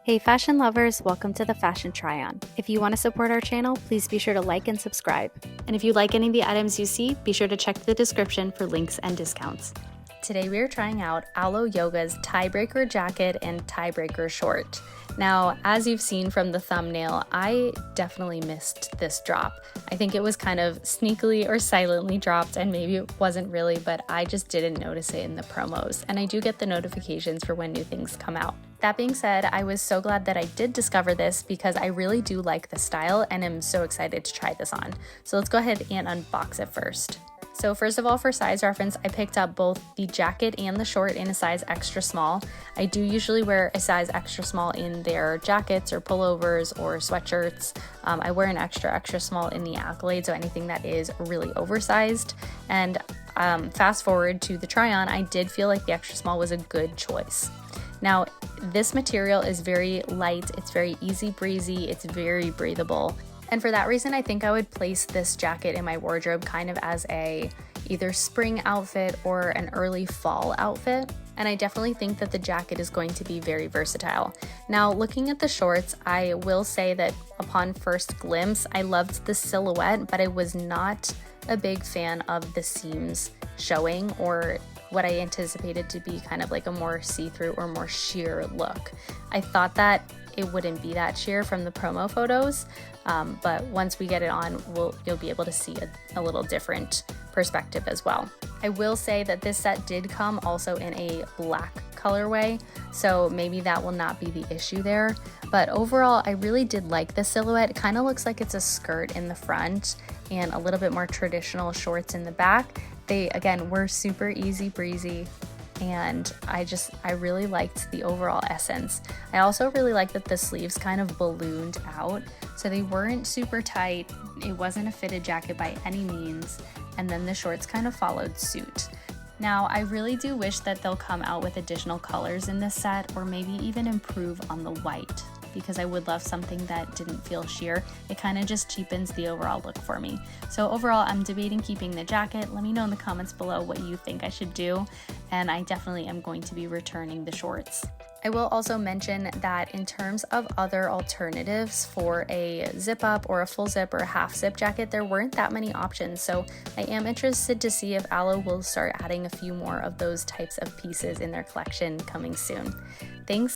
Hey fashion lovers, welcome to the Fashion Try-On. If you want to support our channel, please be sure to like and subscribe. And if you like any of the items you see, be sure to check the description for links and discounts. Today we are trying out Alo Yoga's Tiebreaker jacket and Tiebreaker short. Now, as you've seen from the thumbnail, I definitely missed this drop. I think it was kind of sneakily or silently dropped, and maybe it wasn't really, but I just didn't notice it in the promos, and I do get the notifications for when new things come out. That being said, I was so glad that I did discover this because I really do like the style and am so excited to try this on. So let's go ahead and unbox it first. So first of all, for size reference, I picked up both the jacket and the short in a size extra small. I do usually wear a size extra small in their jackets or pullovers or sweatshirts. I wear an extra small in the Accolade, so anything that is really oversized. And fast forward to the try-on, I did feel like the extra small was a good choice. Now, this material is very light, it's very easy breezy, it's very breathable. And for that reason, I think I would place this jacket in my wardrobe kind of as a either spring outfit or an early fall outfit. And I definitely think that the jacket is going to be very versatile. Now, looking at the shorts, I will say that upon first glimpse, I loved the silhouette, but I was not a big fan of the seams showing or what I anticipated to be kind of like a more see-through or more sheer look. I thought that it wouldn't be that sheer from the promo photos, but once we get it on, you'll be able to see a little different perspective as well. I will say that this set did come also in a black colorway, so maybe that will not be the issue there. But overall, I really did like the silhouette. It kind of looks like it's a skirt in the front and a little bit more traditional shorts in the back. They, again, were super easy breezy, and I really liked the overall essence. I also really liked that the sleeves kind of ballooned out, so they weren't super tight. It wasn't a fitted jacket by any means, and then the shorts kind of followed suit. Now, I really do wish that they'll come out with additional colors in this set, or maybe even improve on the white, because I would love something that didn't feel sheer. It kind of just cheapens the overall look for me. So overall, I'm debating keeping the jacket. Let me know in the comments below what you think I should do, and I definitely am going to be returning the shorts. I will also mention that in terms of other alternatives for a zip up or a full zip or a half zip jacket, there weren't that many options. So I am interested to see if Alo will start adding a few more of those types of pieces in their collection coming soon. Thanks.